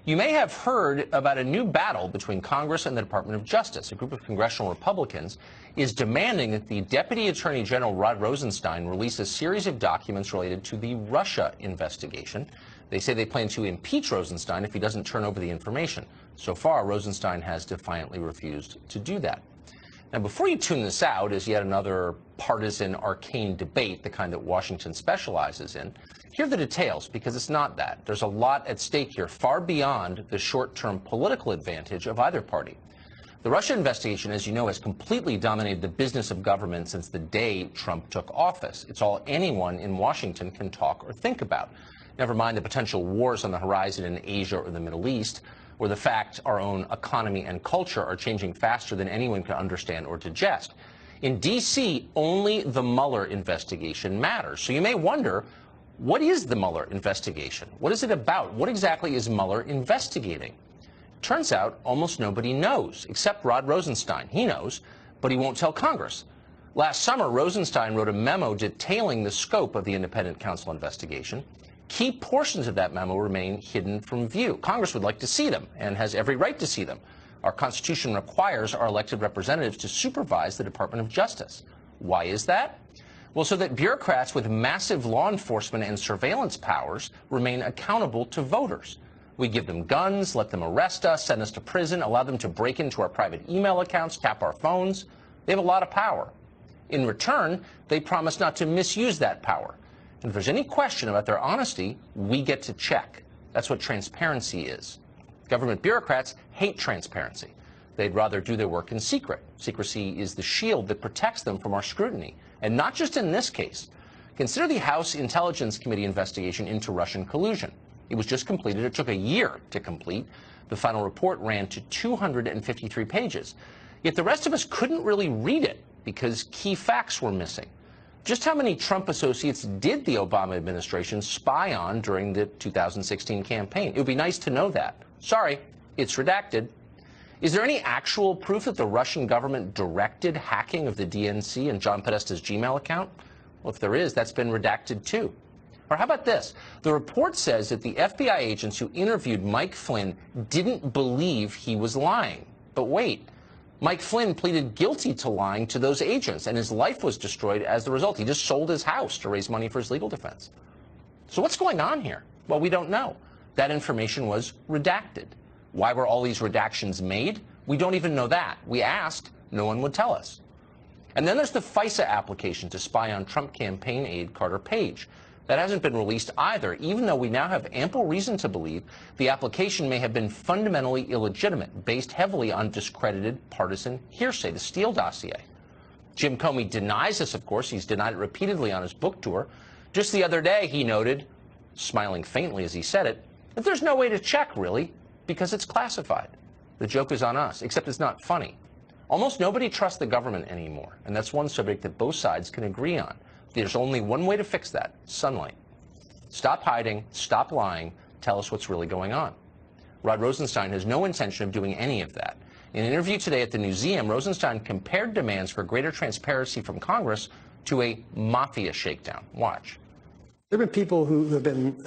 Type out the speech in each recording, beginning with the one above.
You may have heard about a new battle between Congress and the Department of Justice. A group of congressional Republicans is demanding that the Deputy Attorney General Rod Rosenstein release a series of documents related to the Russia investigation. They say they plan to impeach Rosenstein if he doesn't turn over the information. So far, Rosenstein has defiantly refused to do that. Now, before you tune this out as yet another partisan arcane debate, the kind that Washington specializes in, here are the details, because it's not that. There's a lot at stake here, far beyond the short-term political advantage of either party. The Russia investigation, as you know, has completely dominated the business of government since the day Trump took office. It's all anyone in Washington can talk or think about. Never mind the potential wars on the horizon in Asia or the Middle East, or the fact our own economy and culture are changing faster than anyone can understand or digest. In D.C., only the Mueller investigation matters. So you may wonder, what is the Mueller investigation? What is it about? What exactly is Mueller investigating? Turns out almost nobody knows, except Rod Rosenstein. He knows, but he won't tell Congress. Last summer, Rosenstein wrote a memo detailing the scope of the independent counsel investigation. Key portions of that memo remain hidden from view. Congress would like to see them and has every right to see them. Our Constitution requires our elected representatives to supervise the Department of Justice. Why is that? Well, so that bureaucrats with massive law enforcement and surveillance powers remain accountable to voters. We give them guns, let them arrest us, send us to prison, allow them to break into our private email accounts, tap our phones. They have a lot of power. In return, they promise not to misuse that power. And if there's any question about their honesty, we get to check. That's what transparency is. Government bureaucrats hate transparency. They'd rather do their work in secret. Secrecy is the shield that protects them from our scrutiny. And not just in this case. Consider the House Intelligence Committee investigation into Russian collusion. It was just completed. It took a year to complete. The final report ran to 253 pages. Yet the rest of us couldn't really read it because key facts were missing. Just how many Trump associates did the Obama administration spy on during the 2016 campaign? It would be nice to know that. Sorry, it's redacted. Is there any actual proof that the Russian government directed hacking of the DNC and John Podesta's Gmail account? Well, if there is, that's been redacted too. Or how about this? The report says that the FBI agents who interviewed Mike Flynn didn't believe he was lying. But wait, Mike Flynn pleaded guilty to lying to those agents, and his life was destroyed as a result. He just sold his house to raise money for his legal defense. So what's going on here? Well, we don't know. That information was redacted. Why were all these redactions made? We don't even know that. We asked, no one would tell us. And then there's the FISA application to spy on Trump campaign aide Carter Page. That hasn't been released either, even though we now have ample reason to believe the application may have been fundamentally illegitimate, based heavily on discredited partisan hearsay, the Steele dossier. Jim Comey denies this, of course. He's denied it repeatedly on his book tour. Just the other day, he noted, smiling faintly as he said it, that there's no way to check, really, because it's classified. The joke is on us, except it's not funny. Almost nobody trusts the government anymore, and that's one subject that both sides can agree on. There's only one way to fix that: sunlight. Stop hiding, stop lying, tell us what's really going on. Rod Rosenstein has no intention of doing any of that. In an interview today at the Newseum, Rosenstein compared demands for greater transparency from Congress to a mafia shakedown. Watch. There have been people who have been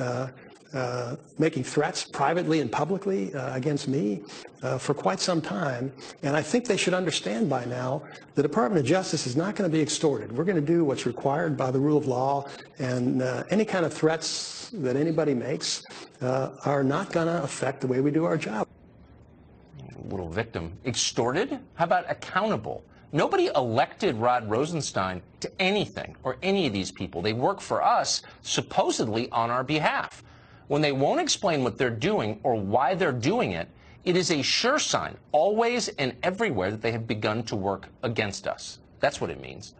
making threats privately and publicly against me for quite some time. And I think they should understand by now the Department of Justice is not going to be extorted. We're going to do what's required by the rule of law, and any kind of threats that anybody makes are not going to affect the way we do our job. Little victim. Extorted? How about accountable? Nobody elected Rod Rosenstein to anything or any of these people. They work for us, supposedly on our behalf. When they won't explain what they're doing or why they're doing it, it is a sure sign, always and everywhere, that they have begun to work against us. That's what it means.